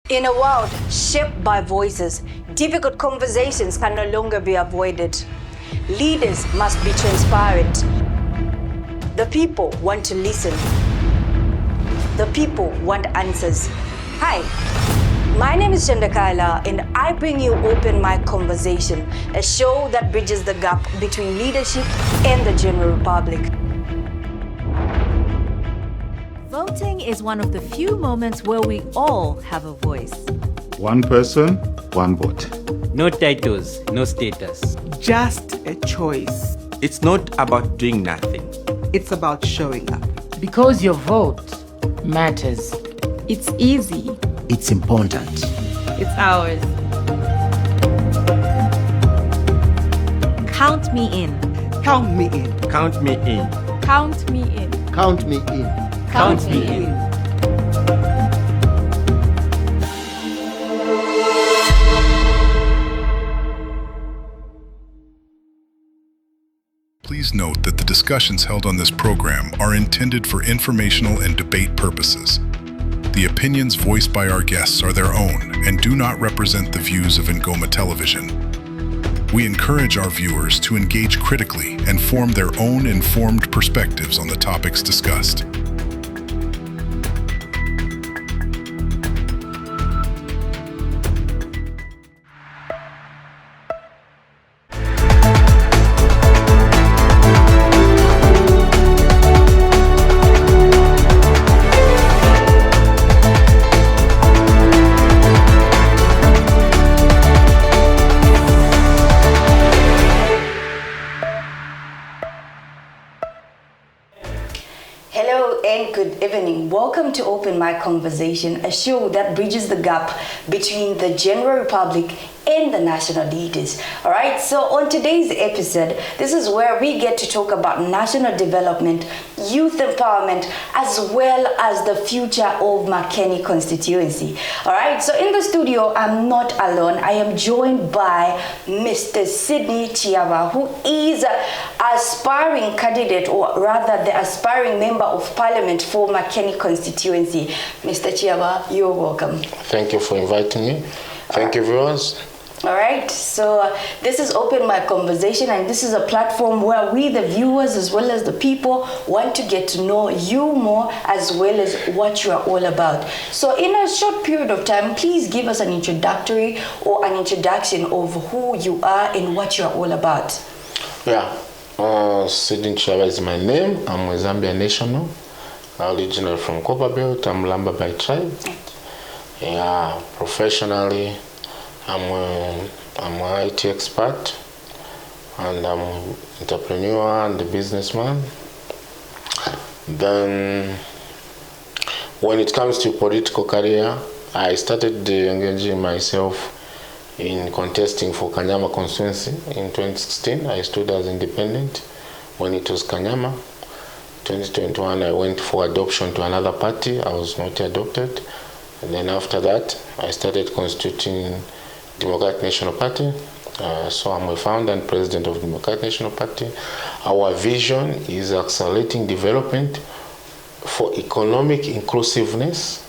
In a world shaped by voices, difficult conversations can no longer be avoided. Leaders must be transparent. The people want to listen. The people want answers. Hi, my name is CHANDA KAILA and I bring you Open Mic Conversation, a show that bridges the gap between leadership and the general public. Voting is one of the few moments where we all have a voice. One person, one vote. No titles, no status. Just a choice. It's not about doing nothing. It's about showing up. Because your vote matters. It's easy. It's important. It's ours. Count me in. Count me in. Count me in. Count me in. Count me in. Count me in. Please note that the discussions held on this program are intended for informational and debate purposes. The opinions voiced by our guests are their own and do not represent the views of Ingoma Television. We encourage our viewers to engage critically and form their own informed perspectives on the topics discussed. Hello and good evening. Welcome to Open Mic Conversation, a show that bridges the gap between the general public and the national leaders. All right, so on today's episode, this is where we get to talk about national development, youth empowerment, as well as the future of Makeni Constituency. All right, so in the studio, I'm not alone. I am joined by Mr. Sydney Chiyaba, who is an aspiring candidate, or rather the aspiring member of Parliament for Makeni Constituency. Mr. Chiyaba, you're welcome. Thank you for inviting me. Thank you, viewers. All right, so this is Open Mic Conversation, and this is a platform where we, the viewers, as well as the people, want to get to know you more, as well as what you are all about. So in a short period of time, please give us an introductory or an introduction of who you are and what you are all about. Yeah, Sydney Chiyaba is my name. I'm a Zambian national, originally from Copperbelt. I'm Lamba by tribe. Yeah, professionally, I'm an IT expert, and I'm an entrepreneur and a businessman. Then, when it comes to political career, I started engaging myself in contesting for Kanyama Constituency in 2016. I stood as independent when it was Kanyama. 2021, I went for adoption to another party. I was not adopted. And then after that, I started constituting Democratic National Party. So I'm a founder and president of Democratic National Party. Our vision is accelerating development for economic inclusiveness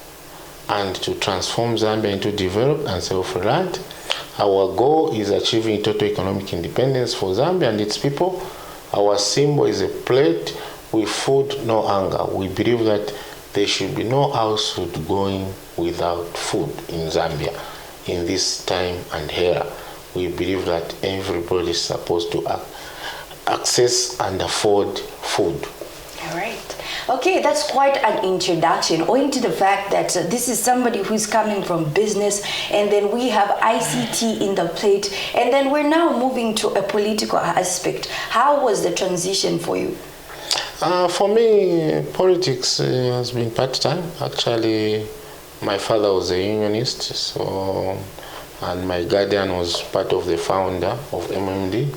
and to transform Zambia into developed and self-reliant. Our goal is achieving total economic independence for Zambia and its people. Our symbol is a plate with food, no hunger. We believe that there should be no household going without food in Zambia. In this time and era, we believe that everybody is supposed to access and afford food. All right. Okay, that's quite an introduction, owing to the fact that this is somebody who's coming from business, and then we have ICT in the plate, and then we're now moving to a political aspect. How was the transition for you? For me, politics has been part-time. Actually, my father was a unionist, and my guardian was part of the founder of MMD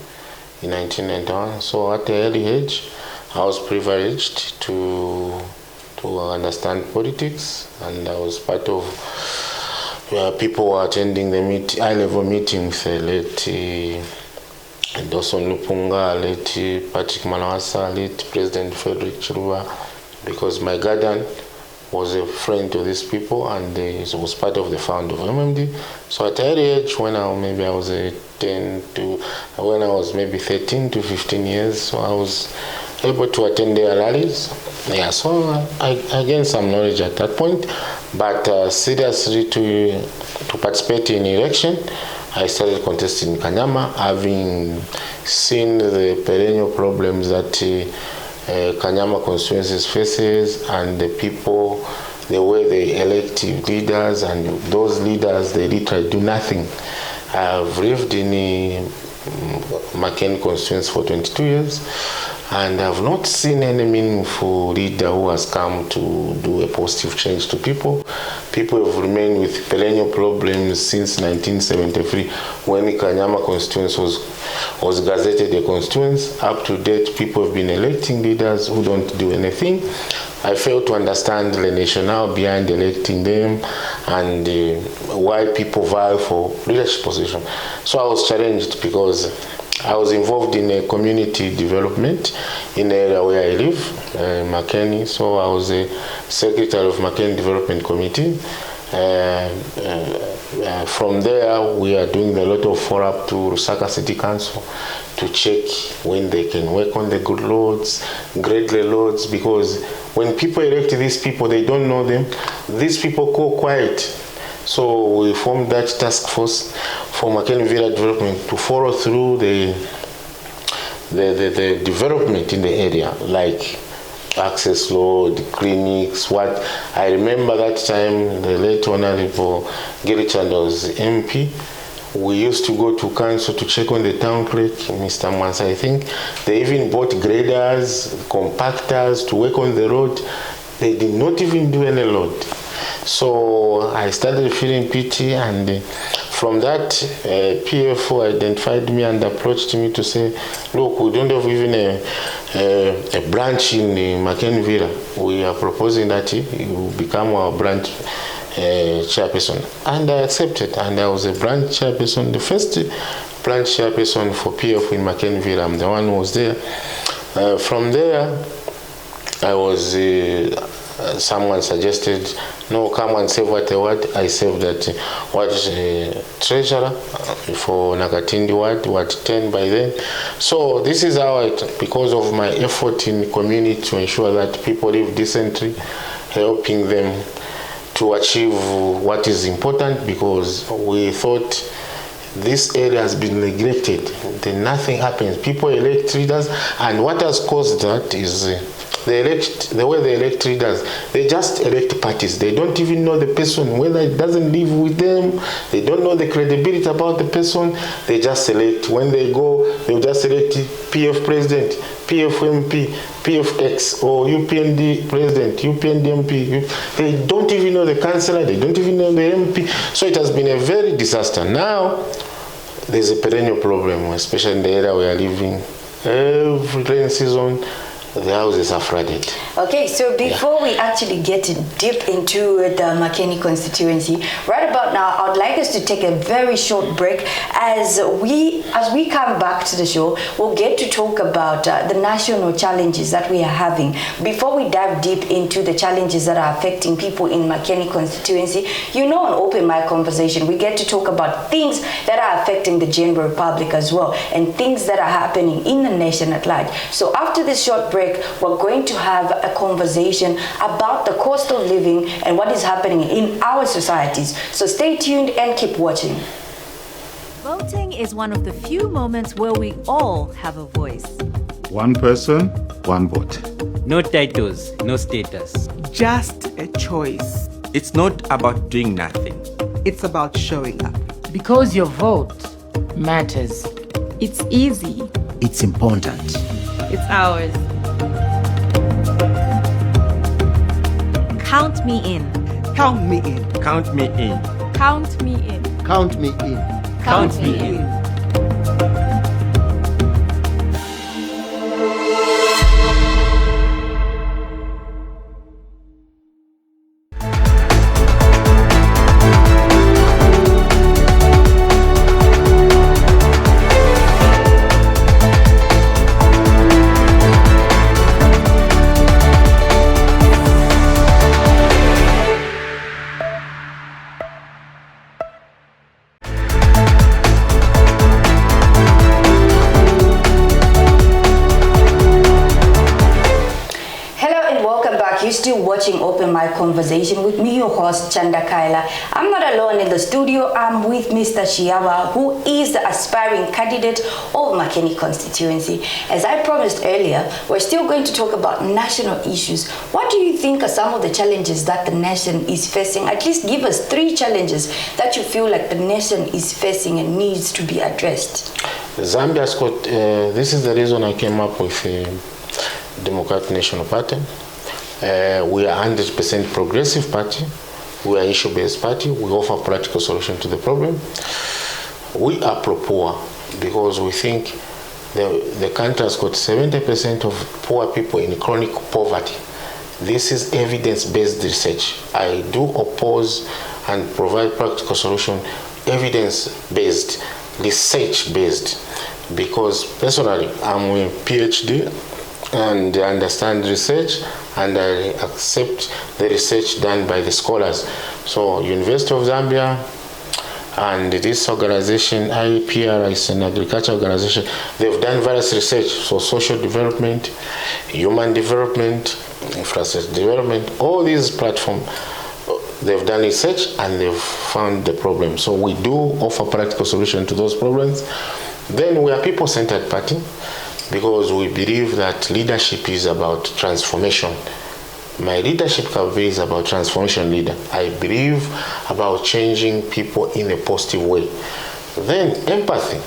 in 1991. So at an early age, I was privileged to understand politics, and I was part of people were attending the high-level meetings, late Dawson Lupunga, late Patrick Manawasa, late President Frederick Chiluba, because my guardian was a friend to these people, and he was part of the founder of MMD. So at an early age, when I was 13 to 15 years, so I was able to attend their rallies. Yeah, so I gained some knowledge at that point, but seriously to participate in election, I started contesting in Kanyama, having seen the perennial problems that Kanyama constituency faces, and the people, the way they elect leaders, and those leaders, they literally do nothing. I've lived in Makeni Constituency for 22 years, and I've not seen any meaningful leader who has come to do a positive change to people. People have remained with perennial problems since 1973, when the Kanyama constituency was gazetted a constituency. Up to date, people have been electing leaders who don't do anything. I failed to understand the rationale behind electing them, and why people vie for leadership position. So I was challenged, because I was involved in a community development in the area where I live, Makeni. So I was a secretary of Makeni Development Committee. From there, we are doing a lot of follow-up to Lusaka City Council to check when they can work on the good roads, grade the roads, because when people elect these people, they don't know them. These people go quiet. So we formed that task force for Makeni Villa Development to follow through the development in the area, like access road, clinics, what. I remember that time, the late Honorable Chiyaba was MP. We used to go to council to check on the town clerk, Mr. Mansa, I think. They even bought graders, compactors to work on the road. They did not even do any road. So I started feeling pity, and from that, PFO identified me and approached me to say, look, we don't have even a branch in Makeni Villa. We are proposing that you become our branch chairperson. And I accepted, and I was a branch chairperson, the first branch chairperson for PFO in Makeni Villa. I'm the one who was there. From there, I was someone suggested, no, come and serve what ward. I served that treasurer for Nakatindi ward 10 by then. So this is how because of my effort in the community to ensure that people live decently, helping them to achieve what is important, because we thought this area has been neglected. Then nothing happens. People elect leaders, and what has caused that is the way they elect leaders, they just elect parties. They don't even know the person, whether it doesn't live with them. They don't know the credibility about the person. They just elect. When they go, they'll just elect PF president, PF MP, PF X, or UPND president, UPND MP. They don't even know the councillor. They don't even know the MP. So it has been a very disaster. Now, there's a perennial problem, especially in the area we are living. Every rain season, the houses are flooded. Okay, so before we actually get deep into the Makeni constituency, right about now, I'd like us to take a very short break. As we come back to the show, we'll get to talk about the national challenges that we are having. Before we dive deep into the challenges that are affecting people in Makeni constituency, you know, on Open Mic Conversation, we get to talk about things that are affecting the general public as well, and things that are happening in the nation at large. So after this short break, we're going to have a conversation about the cost of living and what is happening in our societies. So stay tuned and keep watching. Voting is one of the few moments where we all have a voice. One person, one vote. No titles, no status. Just a choice. It's not about doing nothing. It's about showing up. Because your vote matters. It's easy. It's important. It's ours. Count me in. Count me in. Count me in. Count me in. Count me in. Count me in. Open Mic Conversation with me, your host, Chanda Kaila. I'm not alone in the studio. I'm with Mr. Chiyaba, who is the aspiring candidate of Makeni Constituency. As I promised earlier, we're still going to talk about national issues. What do you think are some of the challenges that the nation is facing? At least give us 3 challenges that you feel like the nation is facing and needs to be addressed. Zambia's got, this is the reason I came up with Democratic National Party. We are 100% progressive party. We are issue-based party. We offer practical solution to the problem. We are pro-poor because we think the country has got 70% of poor people in chronic poverty. This is evidence-based research. I do oppose and provide practical solution, evidence-based, research-based, because personally I'm a PhD and I understand research and I accept the research done by the scholars. So University of Zambia and this organization, IPR, is an agriculture organization. They've done various research, so social development, human development, infrastructure development, all these platforms, they've done research and they've found the problem. So we do offer practical solution to those problems. Then we are people-centered party because we believe that leadership is about transformation. My leadership campaign is about transformation leader. I believe about changing people in a positive way. Then empathy.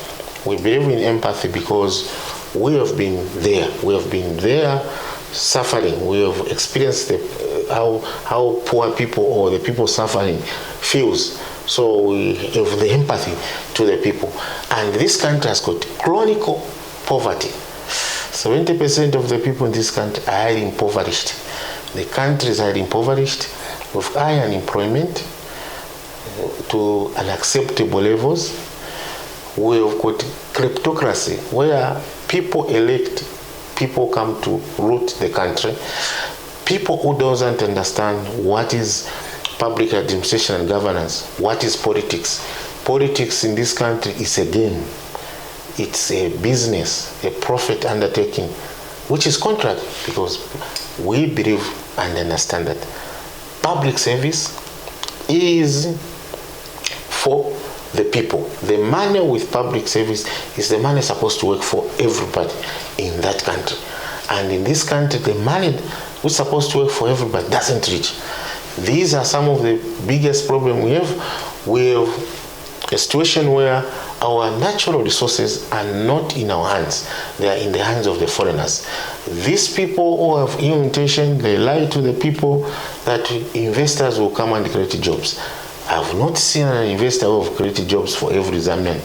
We believe in empathy because we have been there. We have been there suffering. We have experienced how poor people or the people suffering feels. So we have the empathy to the people. And this country has got chronic poverty. 70% of the people in this country are highly impoverished. The country is highly impoverished with high unemployment to unacceptable levels. We have got kleptocracy where people elect, people come to root the country. People who doesn't understand what is public administration and governance, what is politics. Politics in this country is a game. It's a business, a profit undertaking, which is contrary because we believe and understand that public service is for the people. The money with public service is the money supposed to work for everybody in that country. And in this country, the money which is supposed to work for everybody doesn't reach. These are some of the biggest problems we have. We have a situation where our natural resources are not in our hands. They are in the hands of the foreigners. These people who have ill intention, they lie to the people that investors will come and create jobs. I have not seen an investor who have created jobs for every Zambian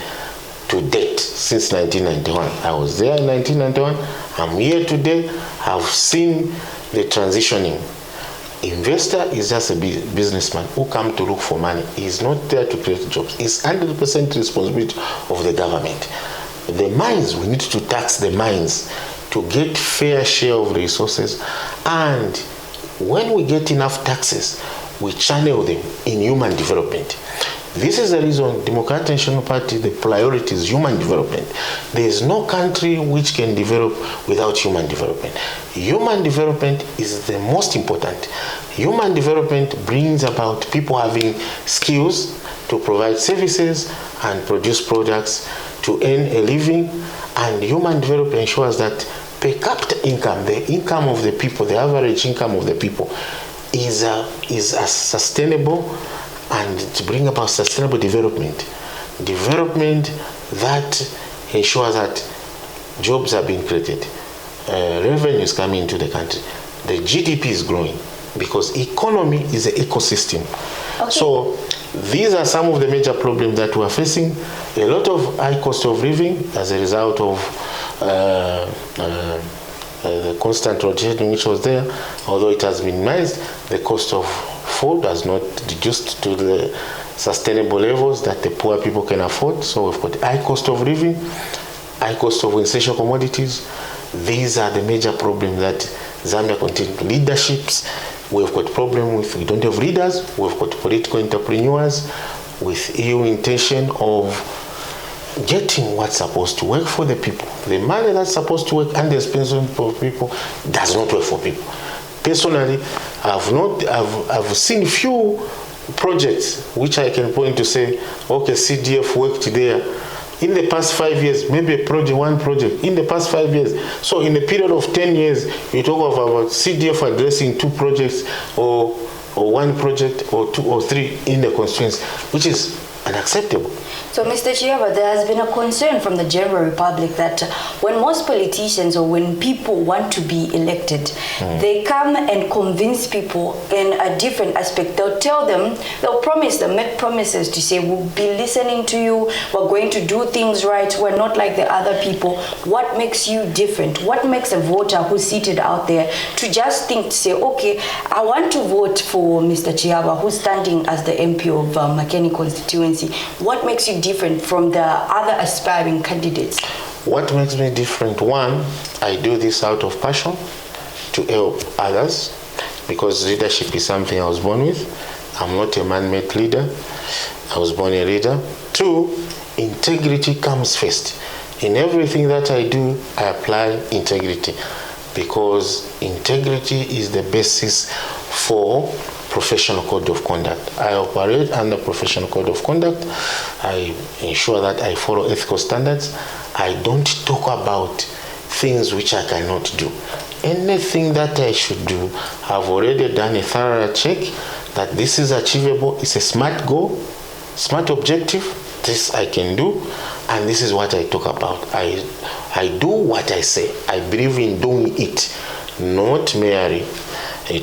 to date since 1991. I was there in 1991. I'm here today. I've seen the transitioning. Investor is just a businessman who come to look for money. He's not there to create jobs. It's 100% responsibility of the government. The mines, we need to tax the mines to get fair share of the resources. And when we get enough taxes, we channel them in human development. This is the reason Democratic National Party, the priority is human development. There is no country which can develop without human development. Human development is the most important. Human development brings about people having skills to provide services and produce products to earn a living. And human development ensures that per capita income, the income of the people, the average income of the people is sustainable, and to bring about sustainable development. Development that ensures that jobs are being created, revenue is coming into the country, the GDP is growing because economy is an ecosystem. Okay. So these are some of the major problems that we are facing. A lot of high cost of living as a result of the constant rotation which was there, although it has been minimized, the cost of food has not reduced to the sustainable levels that the poor people can afford. So we've got high cost of living, high cost of essential commodities. These are the major problems that Zambia continues. Leaderships, we've got problem with, we don't have leaders, we've got political entrepreneurs with ill intention of getting what's supposed to work for the people. The money that's supposed to work and the expense for people does not work for people. personally, I've seen few projects which I can point to say, okay, CDF worked there. In the past 5 years, maybe one project, in the past 5 years. So in a period of 10 years, you talk about CDF addressing 2 projects or 1 project or 2 or 3 in the constituency, which is unacceptable. So, Mr. Chiyaba, there has been a concern from the general public that when most politicians or when people want to be elected, they come and convince people in a different aspect. They'll tell them, they'll promise them, make promises to say, we'll be listening to you, we're going to do things right, we're not like the other people. What makes you different? What makes a voter who's seated out there to just think, to say, okay, I want to vote for Mr. Chiyaba, who's standing as the MP of Makeni Constituency. What makes you different from the other aspiring candidates? What makes me different? One, I do this out of passion to help others, because leadership is something I was born with. I'm not a man-made leader. I was born a leader. 2, integrity comes first. In everything that I do, I apply integrity, because integrity is the basis for professional code of conduct. I operate under professional code of conduct. I ensure that I follow ethical standards. I don't talk about things which I cannot do. Anything that I should do, I've already done a thorough check that this is achievable. It's a smart goal, smart objective. This I can do, and this is what I talk about. I do what I say. I believe in doing it, not merely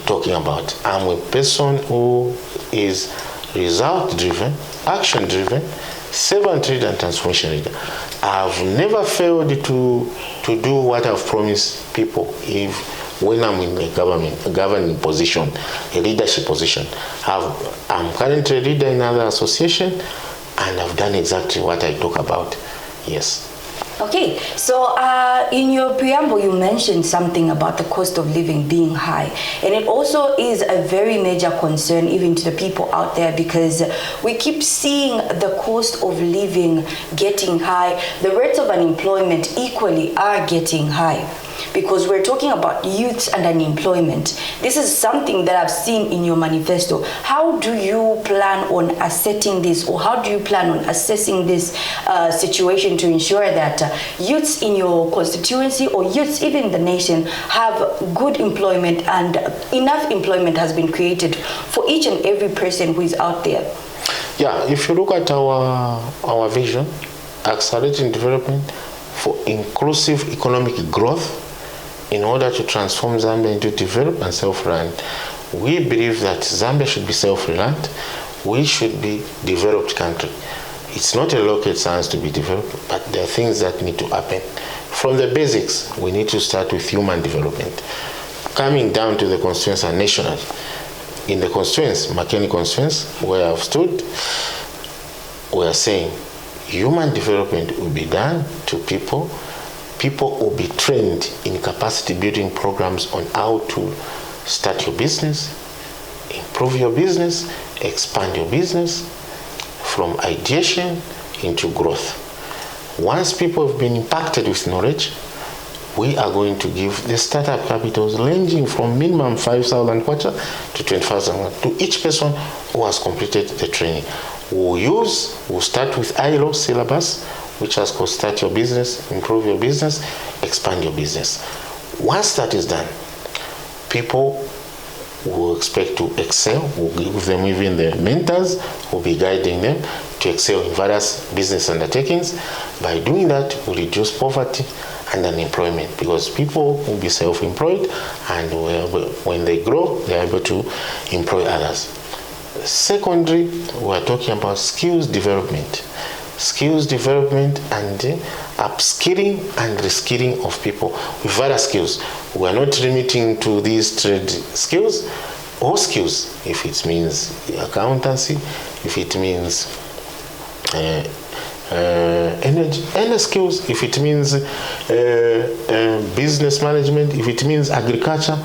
talking about. I'm a person who is result-driven, action-driven, servant-leader, and transformation leader. I've never failed to do what I've promised people when I'm in a governing position, a leadership position. I'm currently a leader in another association, and I've done exactly what I talk about. Yes. Okay, so in your preamble, you mentioned something about the cost of living being high. And it also is a very major concern even to the people out there, because we keep seeing the cost of living getting high. The rates of unemployment equally are getting high, because we're talking about youth and unemployment. This is something that I've seen in your manifesto. How do you plan on assessing this, or how do you plan on assessing this situation to ensure that youths in your constituency or youths even in the nation have good employment and enough employment has been created for each and every person who is out there? Yeah, if you look at our vision, accelerating development for inclusive economic growth, in order to transform Zambia into developed and self-reliant, we believe that Zambia should be self-reliant. We should be a developed country. It's not a rocket science to be developed, but there are things that need to happen. From the basics, we need to start with human development. Coming down to the constituency and national. In the constituency, Makeni Constituency, where I've stood, we are saying human development will be done to people. People will be trained in capacity building programs on how to start your business, improve your business, expand your business, from ideation into growth. Once people have been impacted with knowledge, we are going to give the startup capitals ranging from minimum 5,000 kwacha to 20,000 to each person who has completed the training. We'll start with ILO syllabus, which has called start your business, improve your business, expand your business. Once that is done, people will expect to excel. We'll give them even the mentors who will be guiding them to excel in various business undertakings. By doing that, we'll reduce poverty and unemployment, because people will be self-employed, and when they grow, they're able to employ others. Secondly, we're talking about skills development. Skills development and upskilling and reskilling of people with various skills. We are not limiting to these trade skills, all skills, if it means accountancy, if it means any skills, if it means business management, if it means agriculture.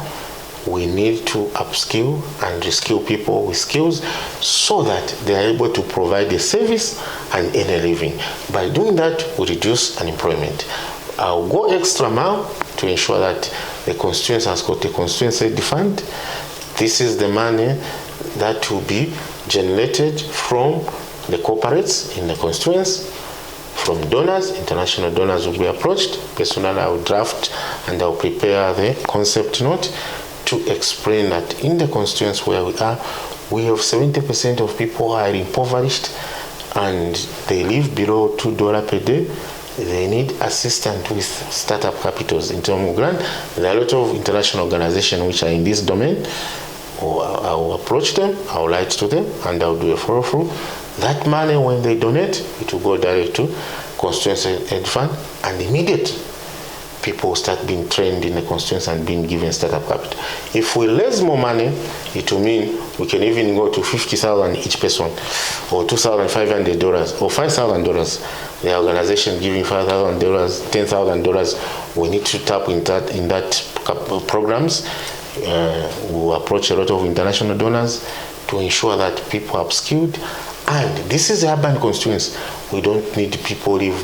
We need to upskill and reskill people with skills so that they are able to provide a service and earn a living. By doing that, we reduce unemployment. I'll go extra mile to ensure that the constituency has got a constituency fund. This is the money that will be generated from the corporates in the constituency, from donors. International donors will be approached. Personally, I will draft and I will prepare the concept note to explain that in the constituency where we are, we have 70% of people who are impoverished and they live below $2 per day. They need assistance with startup capitals in terms of grant. There are a lot of international organizations which are in this domain. I will approach them, I will write to them, and I will do a follow-through. That money, when they donate, it will go direct to constituency aid fund, and immediately people start being trained in the constituency and being given startup capital. If we raise more money, it will mean we can even go to $50,000 each person, or $2,500, or $5,000. The organization giving $5,000, $10,000. We need to tap in that programs. We approach a lot of international donors to ensure that people are upskilled. And this is urban constituency. We don't need people live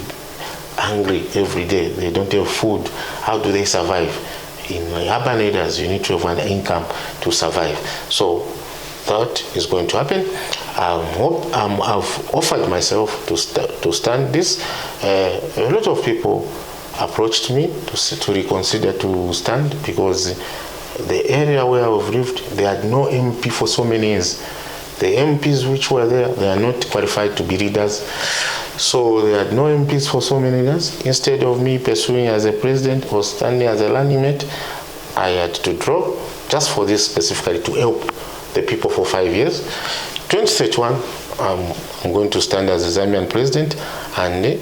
hungry every day. They don't have food. How do they survive? In urban areas, you need to have an income to survive. So that is going to happen. I've offered myself to stand this. A lot of people approached me to reconsider to stand, because the area where I've lived, they had no MP for so many years. The MPs which were there, they are not qualified to be leaders. So they had no MPs for so many years. Instead of me pursuing as a president or standing as a running mate, I had to drop just for this specifically to help the people for 5 years. 2031, I'm going to stand as a Zambian president, and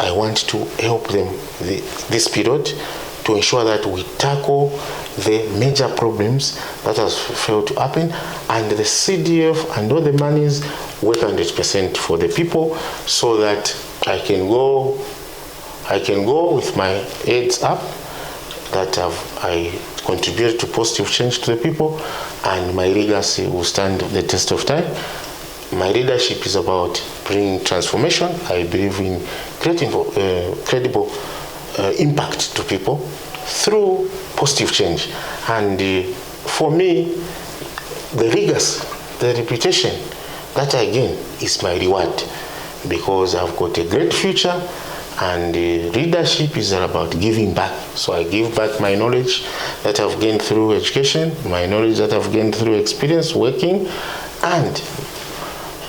I want to help them this period to ensure that we tackle the major problems that has failed to happen, and the CDF and all the monies work 100% for the people, so that I can go with my heads up that I contribute to positive change to the people, and my legacy will stand the test of time. My leadership is about bringing transformation. I believe in creating credible impact to people through positive change. And for me, the legacy, the reputation that I gain is my reward, because I've got a great future, and leadership is all about giving back. So I give back my knowledge that I've gained through education, my knowledge that I've gained through experience working, and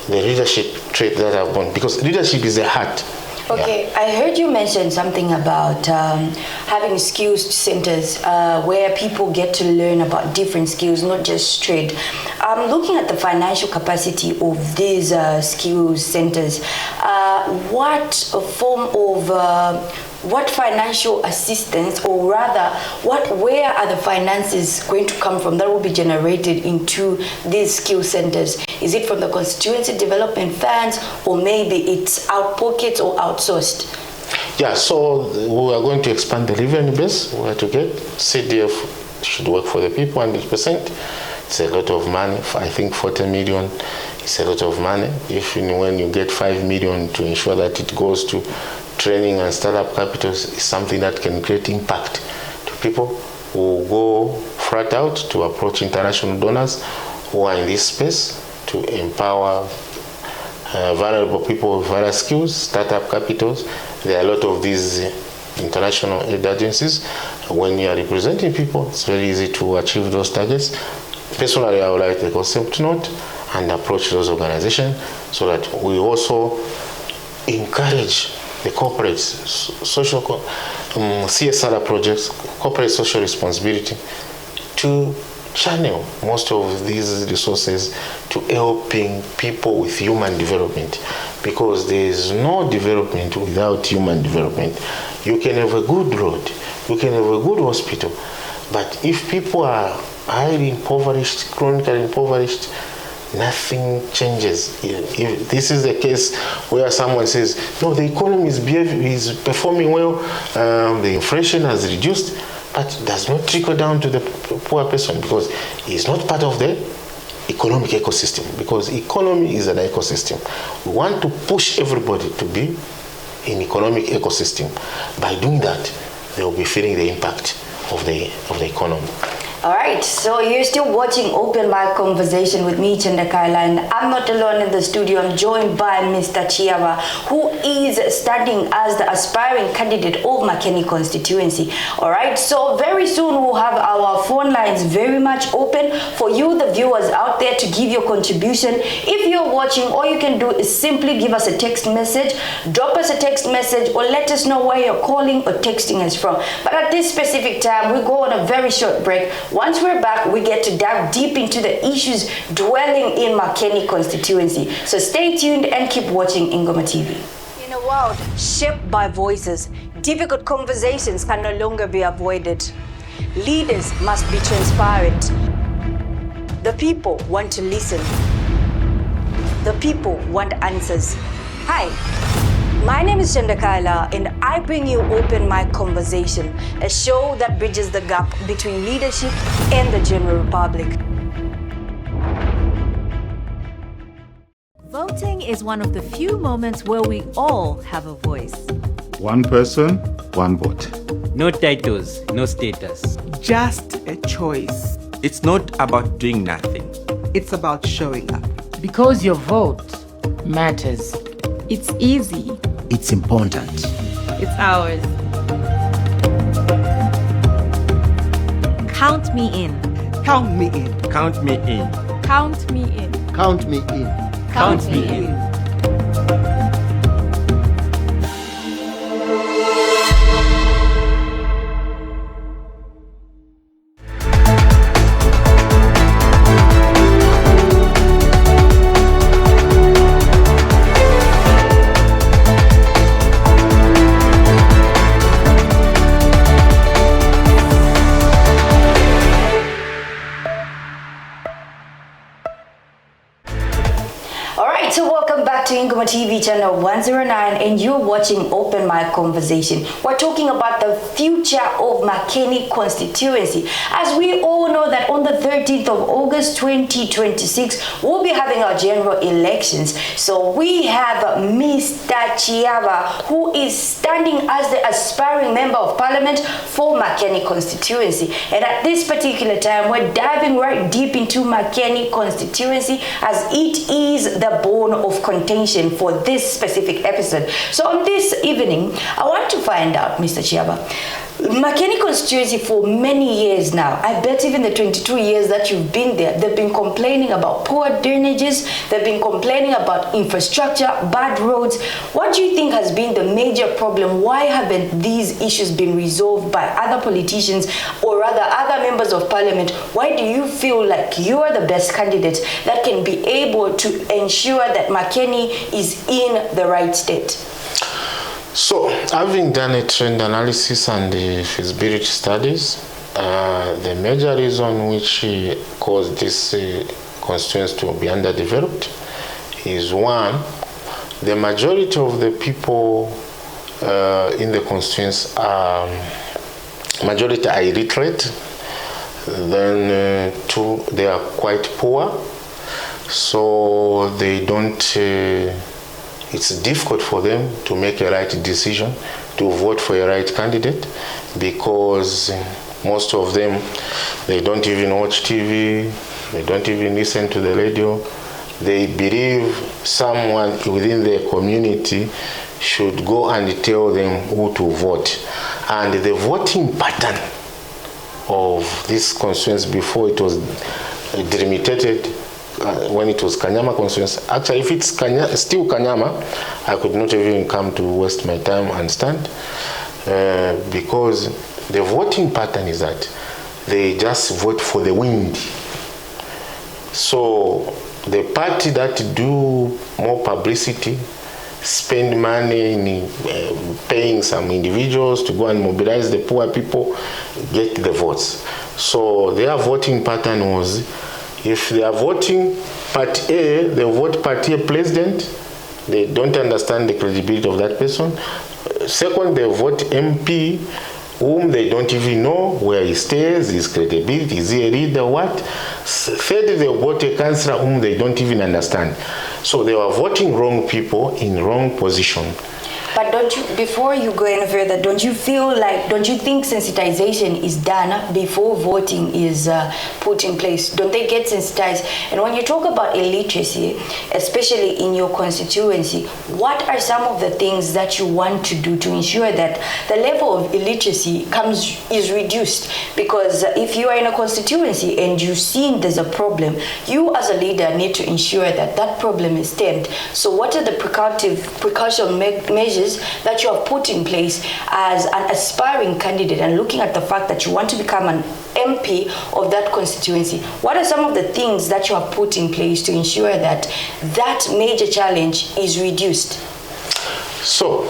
the leadership trait that I've won, because leadership is a heart. Okay, yeah. I heard you mention something about having skills centers where people get to learn about different skills, not just trade. Looking at the financial capacity of these skills centers, what form of what financial assistance, or rather, where are the finances going to come from that will be generated into these skill centers? Is it from the constituency development funds, or maybe it's out pockets or outsourced? Yeah, so we are going to expand the revenue base. We are to get CDF should work for the people 100%. It's a lot of money. I think 40 million is a lot of money. Even when you get 5 million to ensure that it goes to training and startup capitals, is something that can create impact to people who go flat out to approach international donors who are in this space to empower vulnerable people with various skills, startup capitals. There are a lot of these international aid agencies. When you are representing people, it's very easy to achieve those targets. Personally, I would like the concept note and approach those organizations so that we also encourage the corporate social CSR projects, corporate social responsibility, to channel most of these resources to helping people with human development, because there is no development without human development. You can have a good road, you can have a good hospital, but if people are highly impoverished, chronically impoverished, nothing changes. If this is the case where someone says, no, the economy is performing well, the inflation has reduced, but does not trickle down to the poor person, because he's not part of the economic ecosystem, because economy is an ecosystem. We want to push everybody to be in economic ecosystem. By doing that, they will be feeling the impact of the economy. All right, so you're still watching Open Mic Conversation with me, CHANDA KAILA, and I'm not alone in the studio. I'm joined by Mr. Chiyaba, who is standing as the aspiring candidate of Makeni Constituency. All right, so very soon we'll have our phone lines very much open for you, the viewers out there, to give your contribution. If you're watching, all you can do is simply give us a text message, drop us a text message, or let us know where you're calling or texting us from. But at this specific time, we go on a very short break. Once we're back, we get to dive deep into the issues dwelling in Makeni Constituency. So stay tuned and keep watching Ingoma TV. In a world shaped by voices, difficult conversations can no longer be avoided. Leaders must be transparent. The people want to listen. The people want answers. Hi. My name is CHANDA KAILA, and I bring you Open Mic Conversation, a show that bridges the gap between leadership and the general public. Voting is one of the few moments where we all have a voice. One person, one vote. No titles, no status. Just a choice. It's not about doing nothing. It's about showing up. Because your vote matters. It's easy. It's important. It's ours. Count me in. Count me in. Count me in. Count me in. Count me in. Count me in. So welcome back to Ingoma TV channel 109, and you're watching Open Mic Conversation. We're talking about the future of Makeni Constituency. As we all know that on the 13th of August 2026, we'll be having our general elections. So we have Mr. Chiyaba, who is standing as the aspiring member of parliament for Makeni Constituency. And at this particular time, we're diving right deep into Makeni Constituency, as it is the bone of contention for this specific episode. So on this evening, I want to find out, Mr. Chiyaba, Makeni Constituency for many years now, I bet even the 22 years that you've been there, they've been complaining about poor drainages, they've been complaining about infrastructure, bad roads. What do you think has been the major problem? Why haven't these issues been resolved by other politicians, or rather other members of parliament? Why do you feel like you are the best candidate that can be able to ensure that Makeni is in the right state? So, having done a trend analysis and the feasibility studies, the major reason which caused this constituency to be underdeveloped is, one, the majority of the people in the constituency majority are illiterate. Then two, they are quite poor, so they don't it's difficult for them to make a right decision, to vote for a right candidate, because most of them, they don't even watch TV, they don't even listen to the radio. They believe someone within their community should go and tell them who to vote. And the voting pattern of this constituency before it was delimited, when it was Kanyama constituency, actually if it's still Kanyama, I could not even come to waste my time and stand, because the voting pattern is that they just vote for the wind. So the party that do more publicity, spend money in paying some individuals to go and mobilize the poor people, get the votes. So their voting pattern was, if they are voting Party A, they vote Party A president, they don't understand the credibility of that person. Second, they vote MP, whom they don't even know where he stays, his credibility, is he a leader, what? Third, they vote a councillor whom they don't even understand. So they were voting wrong people in wrong position. But don't you, before you go any further, don't you think sensitization is done before voting is put in place? Don't they get sensitized? And when you talk about illiteracy, especially in your constituency, what are some of the things that you want to do to ensure that the level of illiteracy is reduced? Because if you are in a constituency and you've seen there's a problem, you as a leader need to ensure that that problem is stemmed. So what are the precaution measures that you have put in place as an aspiring candidate, and looking at the fact that you want to become an MP of that constituency? What are some of the things that you have put in place to ensure that that major challenge is reduced? So,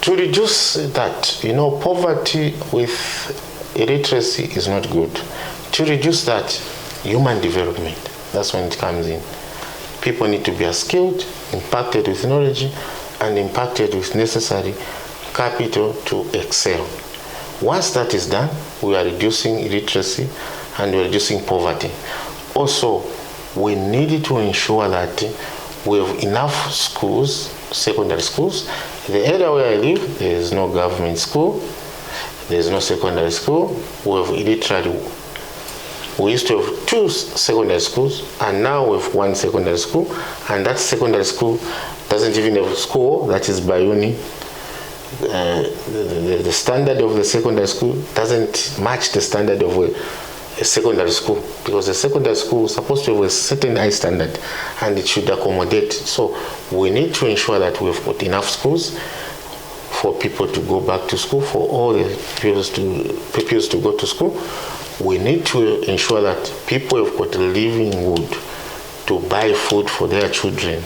to reduce that, poverty with illiteracy is not good. To reduce that, human development, that's when it comes in. People need to be skilled, impacted with knowledge, and impacted with necessary capital to excel. Once that is done, we are reducing illiteracy and we are reducing poverty. Also, we need to ensure that we have enough schools, secondary schools. The area where I live, there is no government school, there is no secondary school. We have literally, we used to have 2 secondary schools, and now we have 1 secondary school, and that secondary school doesn't even have a school, that is by uni. The standard of the secondary school doesn't match the standard of a secondary school, because the secondary school is supposed to have a certain high standard and it should accommodate. So we need to ensure that we've got enough schools for people to go back to school, for all the pupils to go to school. We need to ensure that people have got living wood to buy food for their children,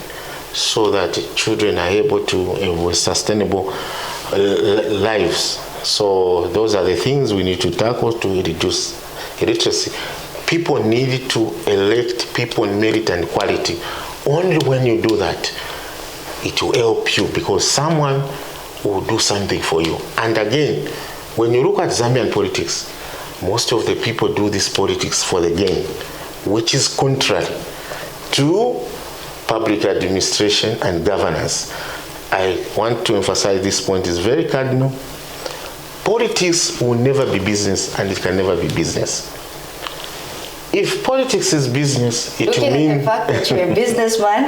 so that children are able to have sustainable lives. So those are the things we need to tackle to reduce illiteracy. People need to elect people on merit and quality. Only when you do that, it will help you, because someone will do something for you. And again, when you look at Zambian politics, most of the people do this politics for the gain, which is contrary to public administration and governance. I want to emphasize this point, is very cardinal. Politics will never be business, and it can never be business. If politics is business, it will mean... Looking at the fact that you're a businessman,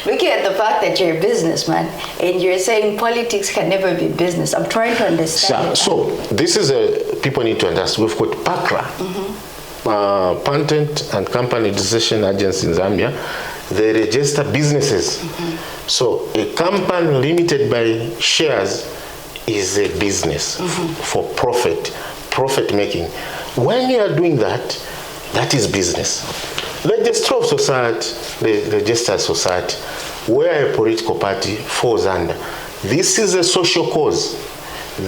looking at the fact that you're a businessman, and you're saying politics can never be business, I'm trying to understand. So this is people need to understand. We've got PACRA, Patent and Company Registration Agency in Zambia. They register businesses. So a company limited by shares is a business for profit making. When you are doing that, that is business. Registrar of society, the registered society, where a political party falls under. This is a social cause.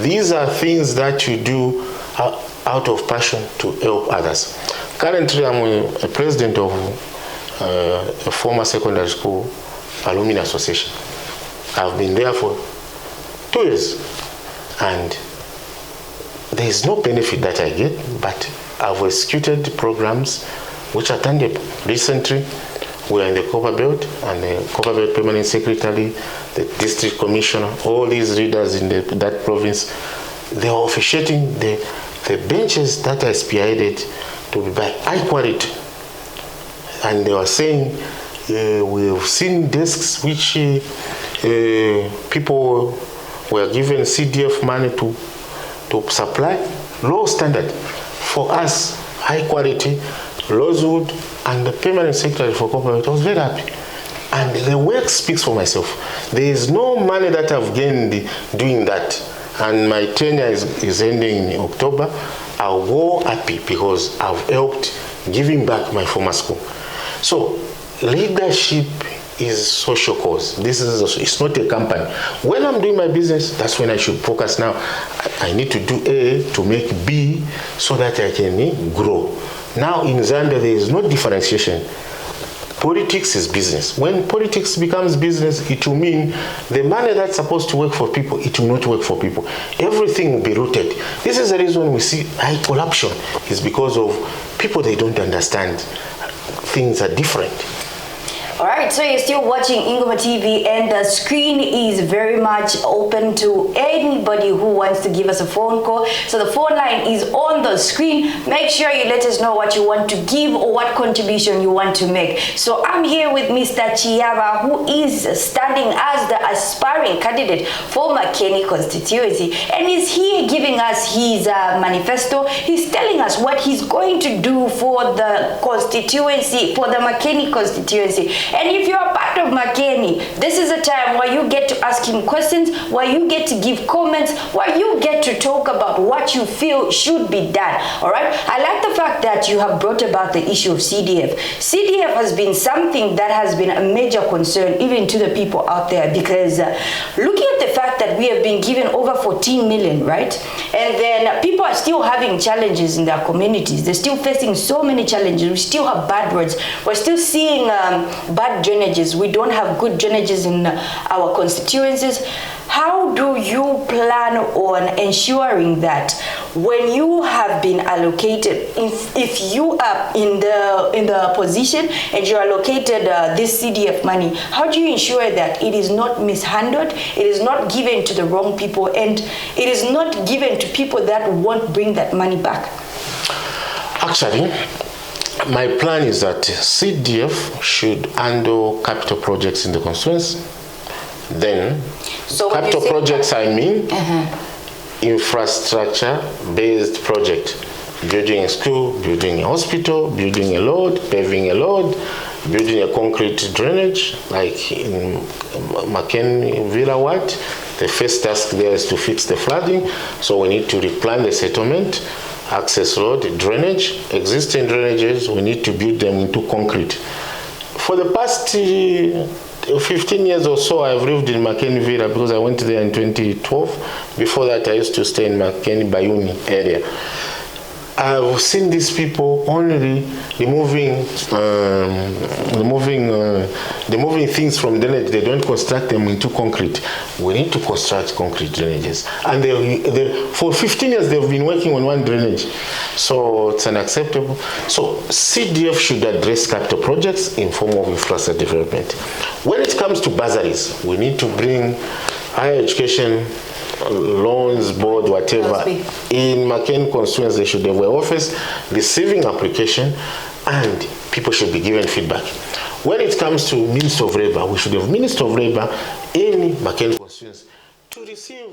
These are things that you do out of passion to help others. Currently, I'm a president of a former secondary school alumni association. I've been there for 2 years, and there is no benefit that I get, but I've executed programs which are tangible. Recently, we are in the Copper Belt, and the Copper Belt Permanent Secretary, the District Commissioner, all these leaders in that province, they are officiating the benches that are spearheaded to be by high quality. And they were saying, we have seen desks which people were given CDF money to supply, low standard. For us, high quality, Rosewood, and the permanent secretary for corporate, I was very happy. And the work speaks for myself. There is no money that I've gained doing that. And my tenure is ending in October. I'll go happy because I've helped giving back my former school. So leadership is social cause. It's not a company. When I'm doing my business, that's when I should focus now. I need to do A to make B so that I can grow. Now in Zambia, there is no differentiation. Politics is business. When politics becomes business, it will mean the money that's supposed to work for people, it will not work for people. Everything will be rooted. This is the reason we see high corruption, is because of people, they don't understand. Things are different. All right. Alright, so you're still watching Ingoma TV and the screen is very much open to anybody who wants to give us a phone call. So the phone line is on the screen. Make sure you let us know what you want to give or what contribution you want to make. So I'm here with Mr. Chiyaba, who is standing as the aspiring candidate for Makeni Constituency, and he's here giving us his manifesto. He's telling us what he's going to do for the constituency, for the Makeni constituency. And if you're a part of Makeni, this is a time where you get to ask him questions, where you get to give comments, where you get to talk about what you feel should be done. All right. I like the fact that you have brought about the issue of CDF. CDF has been something that has been a major concern even to the people out there, because looking at the fact that we have been given over 14 million, right? And then people are still having challenges in their communities. They're still facing so many challenges. We still have bad roads. We're still seeing bad drainages. We don't have good drainages in our constituencies. How do you plan on ensuring that when you have been allocated, if you are in the position and you are allocated this CDF money, how do you ensure that it is not mishandled, it is not given to the wrong people, and it is not given to people that won't bring that money back? Actually, my plan is that CDF should handle capital projects in the constituency. Then, so capital projects, I mean, infrastructure-based project. Building a school, building a hospital, building a road, paving a road, building a concrete drainage, like in Makeni Villa Ward. The first task there is to fix the flooding, so we need to replan the settlement, access road, drainage. Existing drainages, we need to build them into concrete. For the past 15 years or so, I've lived in Makeni Villa because I went there in 2012. Before that, I used to stay in Makeni Bayuni area. I've seen these people only removing things from drainage. They don't construct them into concrete. We need to construct concrete drainages. And for 15 years, they've been working on one drainage. So it's unacceptable. So CDF should address capital projects in form of infrastructure development. When it comes to bursaries, we need to bring higher education loans board, whatever, in Makeni Constituency. They should have an office receiving application, and people should be given feedback. When it comes to Minister of Labor, we should have Minister of Labor in Makeni Constituency to receive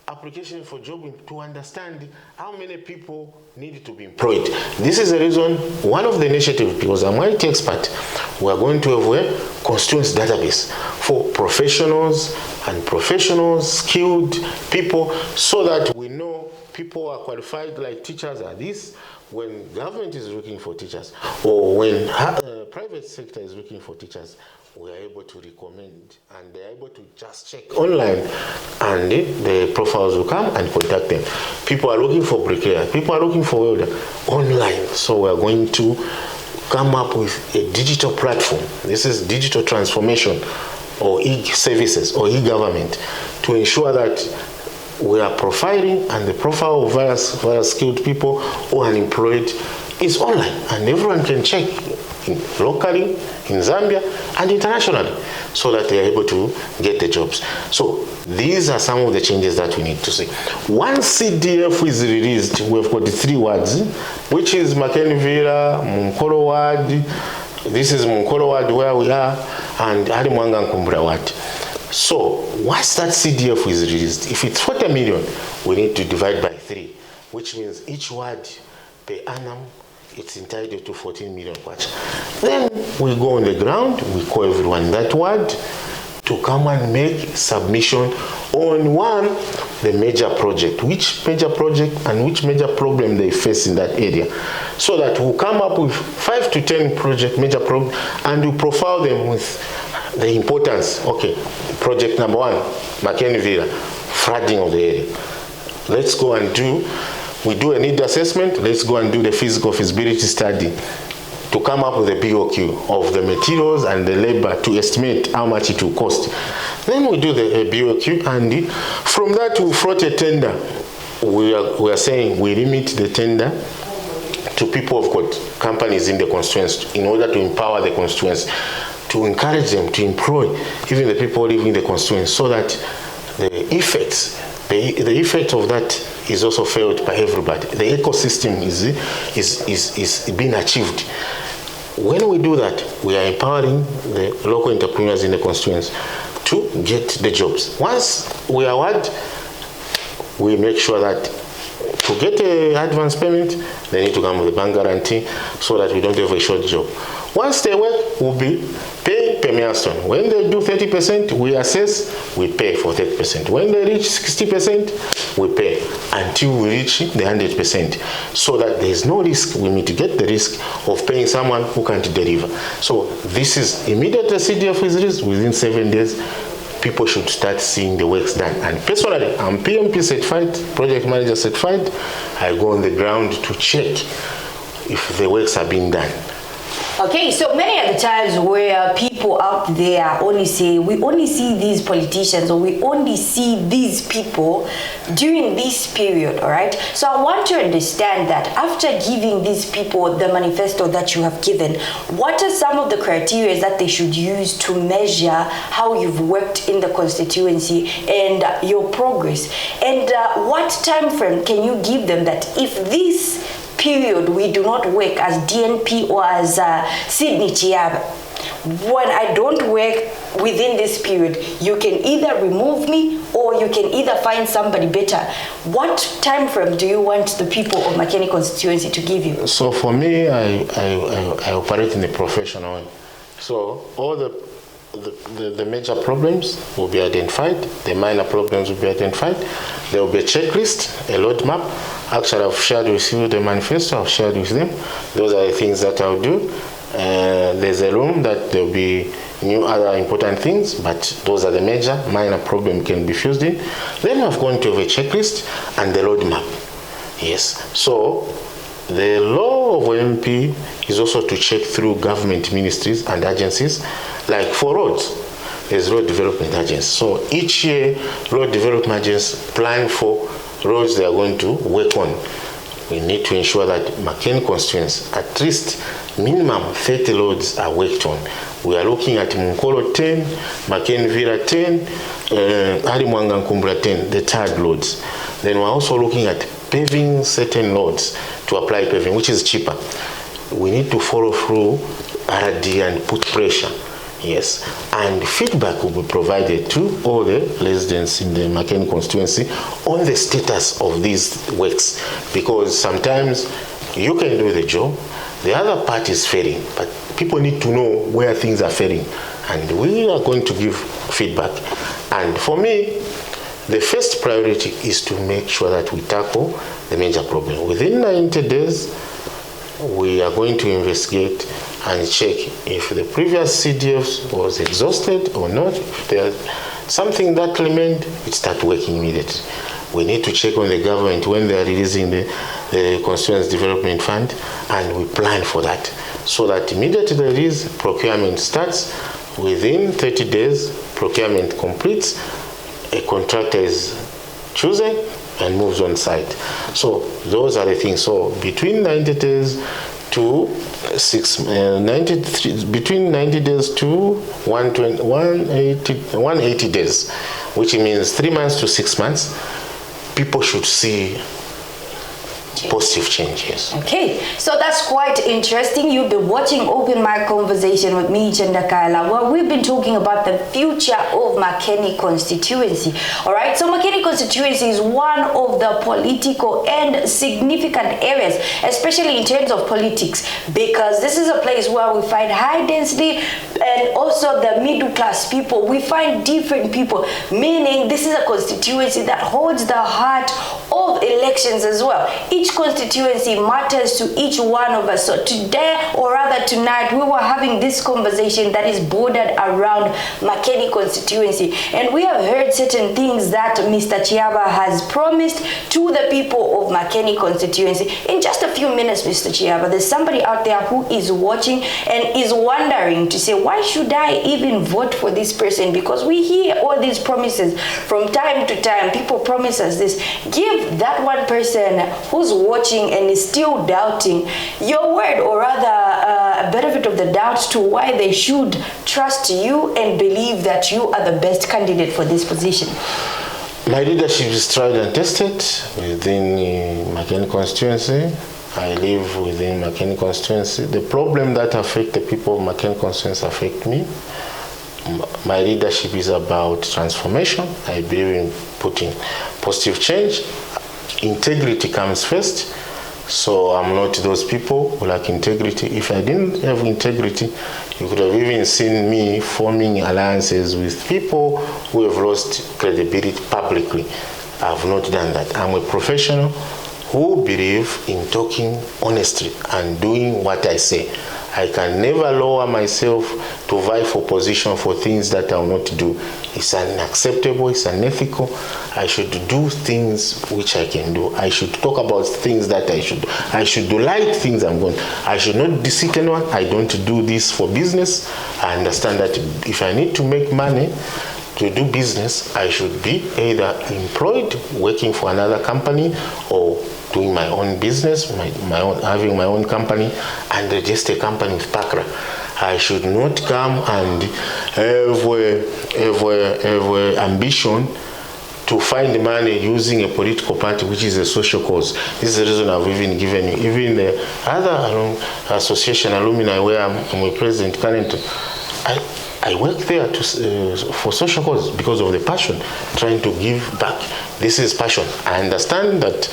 application for job, to understand how many people need to be employed. This is the reason, one of the initiatives, because I'm an IT expert, we are going to have a constituency database for professionals and skilled people, so that we know people are qualified, like teachers are this, when government is looking for teachers, or when private sector is looking for teachers, we are able to recommend, and they are able to just check online, and the profiles will come and contact them. People are looking for bricklayer, people are looking for welder online. So we are going to come up with a digital platform. This is digital transformation, or e-services, or e-government, to ensure that we are profiling, and the profile of various skilled people who are unemployed is online, and everyone can check locally, in Zambia, and internationally, so that they are able to get the jobs. So these are some of the changes that we need to see. Once CDF is released, we've got the 3 wards, which is Makeni Villa, Munkolo Ward. This is Munkolo Ward where we are, and Alimwanga and Kumbura Ward. So once that CDF is released, if it's 40 million, we need to divide by 3, which means each ward per annum, it's entitled to 14 million kwacha. Then we go on the ground, we call everyone in that ward to come and make submission on the major project, which major project and which major problem they face in that area, so that we'll come up with 5 to 10 major problems, and we profile them with the importance. Okay, project number 1, Makeni Villa, flooding of the area. Let's go and we do a need assessment. Let's go and do the physical feasibility study to come up with a BOQ of the materials and the labor to estimate how much it will cost. Then we do the BOQ, and from that we float a tender. We are saying we limit the tender to people who've got companies in the constituency in order to empower the constituency to encourage them to employ even the people living in the constituency, so that the effect of that is also felt by everybody. The ecosystem is being achieved. When we do that, we are empowering the local entrepreneurs in the constituency to get the jobs. Once we award, we make sure that to get an advance payment, they need to come with a bank guarantee so that we don't have a short job. Once they work, we'll be paying per milestone. When they do 30%, we assess, we pay for 30%. When they reach 60%, we pay until we reach the 100%. So that there is no risk. We mitigate the risk of paying someone who can't deliver. So this is immediate CDF is released. Within 7 days, people should start seeing the works done. And personally, I'm PMP certified, project manager certified. I go on the ground to check if the works are being done. Okay, so many of the times where people out there only say, we only see these politicians, or we only see these people during this period, all right? So I want to understand that after giving these people the manifesto that you have given, what are some of the criteria that they should use to measure how you've worked in the constituency and your progress? And what time frame can you give them that if this period we do not work as DNP or as Sydney Chiyaba, when I don't work within this period, you can either remove me or you can either find somebody better? What time frame do you want the people of Makeni constituency to give you? So for me, I operate in a professional way. So all the major problems will be identified, the minor problems will be identified. There will be a checklist, a roadmap. Actually, I've shared with you the manifesto, I've shared with them. Those are the things that I'll do. There's a room that there'll be new other important things, but those are the major. Minor problem can be fused in. Then I've gone to have a checklist and the roadmap. Yes. So the law of MP is also to check through government ministries and agencies, like for roads. There's road development agencies. So each year, road development agencies plan for roads they are going to work on. We need to ensure that Makeni constituency, at least minimum 30 roads are worked on. We are looking at Munkolo 10, Makeni Villa 10, Arimwanga Nkumbula 10, the third roads. Then we're also looking at paving certain roads to apply paving, which is cheaper. We need to follow through RD and put pressure. Yes, and feedback will be provided to all the residents in the Makeni constituency on the status of these works, because sometimes you can do the job, the other part is failing, but people need to know where things are failing, and we are going to give feedback. And for me, the first priority is to make sure that we tackle the major problem. Within 90 days, we are going to investigate and check if the previous CDFs was exhausted or not. If there's something that remained, it start working immediately. We need to check on the government when they are releasing the Constituency Development Fund, and we plan for that. So that immediately the release, procurement starts. Within 30 days, procurement completes, a contractor is chosen and moves on site. So those are the things. So between 90 days to 180 days to 180 days, which means 3 months to 6 months, people should see positive changes. Okay, so that's quite interesting. You've been watching Open Mic Conversation with me, CHANDA KAILA, where we've been talking about the future of Makeni constituency. All right, so Makeni constituency is one of the political and significant areas, especially in terms of politics, because this is a place where we find high density and also the middle class people. We find different people, meaning this is a constituency that holds the heart of elections as well. Each constituency matters to each one of us. So today, or rather tonight, we were having this conversation that is bordered around Makeni constituency, and we have heard certain things that Mr. Chiyaba has promised to the people of Makeni constituency. In just a few minutes, Mr. Chiyaba, there's somebody out there who is watching and is wondering to say, why should I even vote for this person? Because we hear all these promises from time to time. People promise us this. Give that one person who's watching and is still doubting your word, or rather a benefit of the doubt to why they should trust you and believe that you are the best candidate for this position? My leadership is tried and tested within Makeni Constituency. I live within Makeni Constituency. The problem that affect the people of Makeni Constituency affect me. My leadership is about transformation. I believe in putting positive change. Integrity comes first. So I'm not those people who lack integrity. If I didn't have integrity, you could have even seen me forming alliances with people who have lost credibility publicly. I have not done that. I'm a professional who believe in talking honestly and doing what I say. I can never lower myself to vie for position for things that I will not do. It's unacceptable, it's unethical. I should do things which I can do. I should talk about things that I should do. I should do light things I'm going. I should not deceive anyone. I don't do this for business. I understand that if I need to make money to do business, I should be either employed, working for another company, or doing my own business, having my own company, and register a company with PACRA. I should not come and have ambition to find money using a political party which is a social cause. This is the reason I've even given you. Even the other association alumni where I'm a president currently, I work there for social cause because of the passion, trying to give back. This is passion. I understand that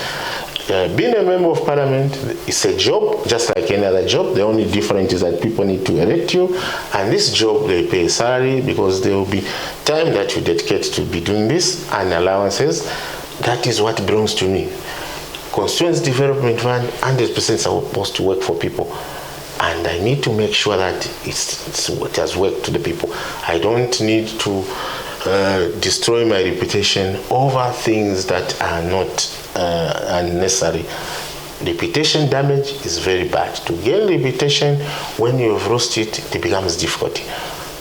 being a member of parliament is a job, just like any other job. The only difference is that people need to elect you, and this job they pay a salary because there will be time that you dedicate to be doing this and allowances. That is what belongs to me. Constituency Development Fund, 100% supposed to work for people. And I need to make sure that it has worked to the people. I don't need to destroy my reputation over things that are not unnecessary. Reputation damage is very bad. To gain reputation, when you have lost it, it becomes difficult.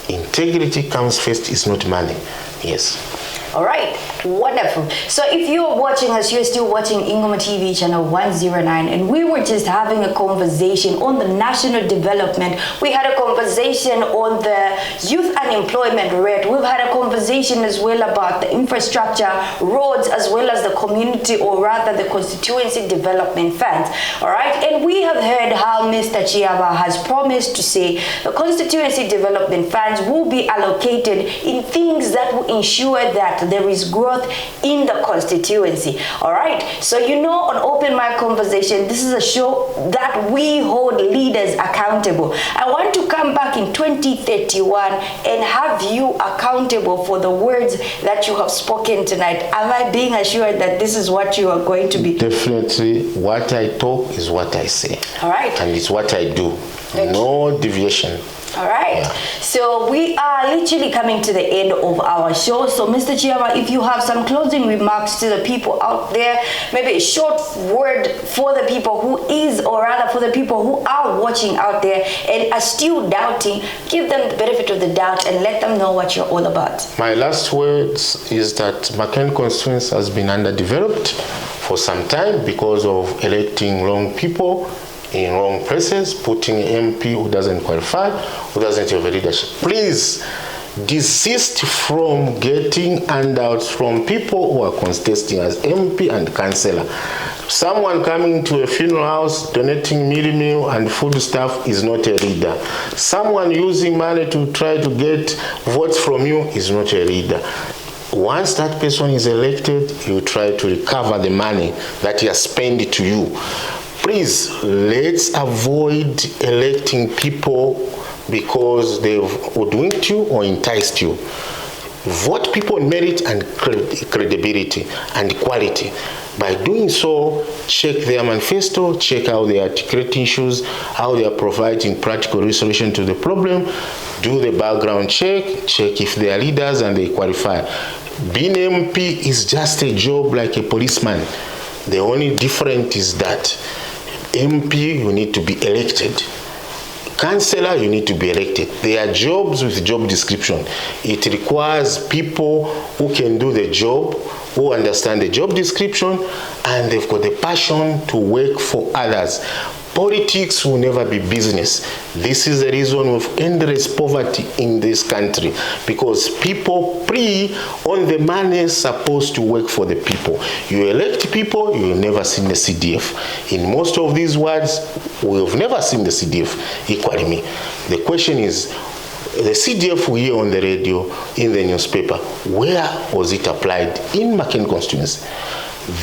Integrity comes first, it's not money. Yes. All right, wonderful. So if you're watching us, you're still watching Ingoma TV channel 109, and we were just having a conversation on the national development. We had a conversation on the youth unemployment rate. We've had a conversation as well about the infrastructure, roads, as well as the community, or rather the constituency development funds. All right, and we have heard how Mr. Chiyaba has promised to say the constituency development funds will be allocated in things that will ensure that there is growth in the constituency. All right, so you know, on Open Mic Conversation, this is a show that we hold leaders accountable. I want to come back in 2031 and have you accountable for the words that you have spoken tonight. Am I being assured that this is what you are going to be? Definitely, what I talk is what I say. All right. And it's what I do. No deviation. All right, yeah. So we are literally coming to the end of our show. So Mr. Chiyaba, if you have some closing remarks to the people out there, maybe a short word for the people who is, or rather for the people who are watching out there and are still doubting, give them the benefit of the doubt and let them know what you're all about. My last words is that Makeni Constituency has been underdeveloped for some time because of electing wrong people in wrong places, putting MP who doesn't qualify, who doesn't have a leadership. Please desist from getting handouts from people who are contesting as MP and councillor. Someone coming to a funeral house donating meal and food stuff is not a leader. Someone using money to try to get votes from you is not a leader. Once that person is elected, you try to recover the money that he has spent to you. Please, let's avoid electing people because they've hoodwinked you or enticed you. Vote people on merit and credibility and quality. By doing so, check their manifesto, check how they articulate issues, how they are providing practical resolution to the problem, do the background check, check if they are leaders and they qualify. Being MP is just a job like a policeman. The only difference is that MP, you need to be elected. Councillor, you need to be elected. There are jobs with job description. It requires people who can do the job, who understand the job description, and they've got the passion to work for others. Politics will never be business. This is the reason of endless poverty in this country, because people on the money supposed to work for the people. You elect people, you will never see the CDF. In most of these words, we have never seen the CDF equally me. The question is, the CDF we hear on the radio, in the newspaper, where was it applied in Makeni Constituency?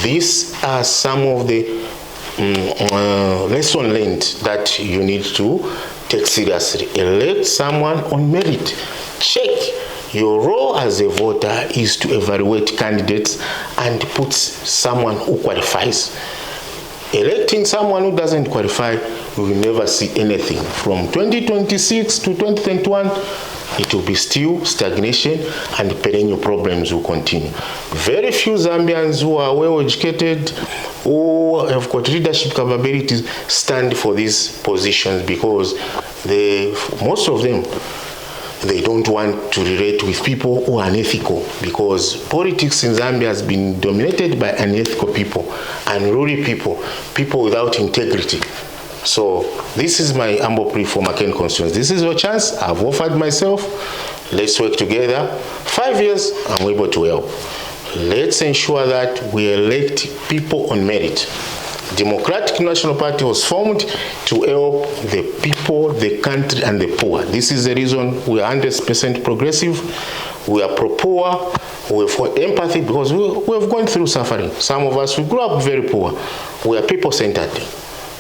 These are some of the lessons learned that you need to take seriously. Elect someone on merit. Check. Your role as a voter is to evaluate candidates and put someone who qualifies. Electing someone who doesn't qualify, we will never see anything. From 2026 to 2021, it will be still stagnation, and perennial problems will continue. Very few Zambians who are well educated, who have got leadership capabilities, stand for these positions, because most of them, they don't want to relate with people who are unethical, because politics in Zambia has been dominated by unethical people, unruly people, people without integrity. So this is my humble plea for Makeni Constituency. This is your chance. I've offered myself. Let's work together. 5 years, I'm able to help. Let's ensure that we elect people on merit. Democratic National Party was formed to help the people, the country, and the poor. This is the reason we are 100% progressive. We are pro-poor. We have got empathy, because we have gone through suffering. Some of us, we grew up very poor. We are people-centered.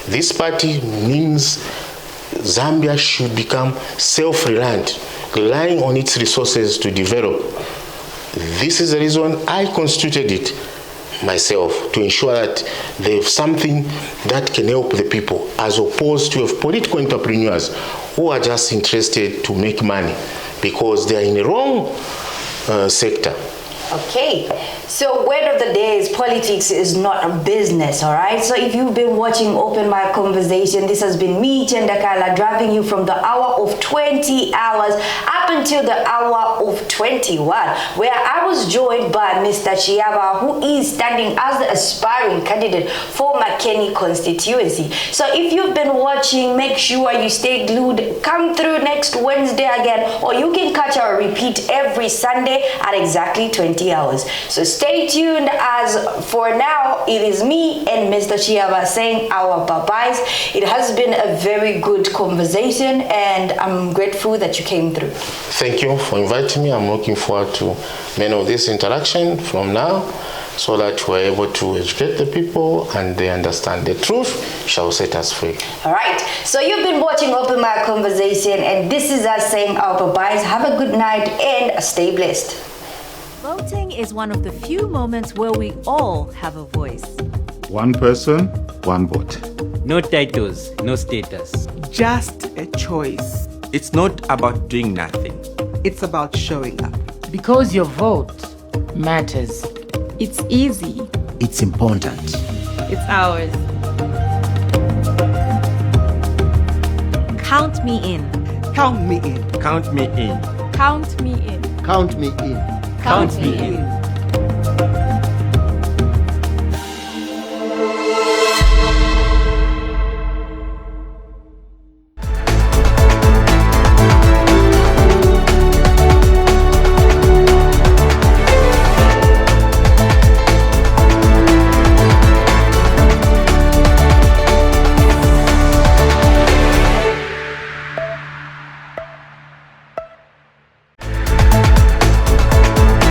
This party means Zambia should become self-reliant, relying on its resources to develop. This is the reason I constituted it myself, to ensure that there's something that can help the people, as opposed to have political entrepreneurs who are just interested to make money, because they are in the wrong sector. Okay, so word of the day is politics is not a business, all right? So if you've been watching Open Mic Conversation, this has been me, CHANDA KAILA, driving you from the hour of 20 hours up until the hour of 21, where I was joined by Mr. Chiyaba, who is standing as the aspiring candidate for Makeni Constituency. So if you've been watching, make sure you stay glued. Come through next Wednesday again, or you can catch our repeat every Sunday at exactly 20 hours. So stay tuned. As for now, it is me and Mr. Chiyaba saying our bye-byes. It has been a very good conversation, and I'm grateful that you came through. Thank you for inviting me. I'm looking forward to many of this interaction from now, so that we're able to educate the people and they understand the truth shall set us free. All right, so you've been watching Open Mic Conversation, and this is us saying our bye-byes. Have a good night and stay blessed. Voting is one of the few moments where we all have a voice. One person, one vote. No titles, no status. Just a choice. It's not about doing nothing. It's about showing up. Because your vote matters. It's easy. It's important. It's ours. Count me in. Count me in. Count me in. Count me in. Count me in. Count me in.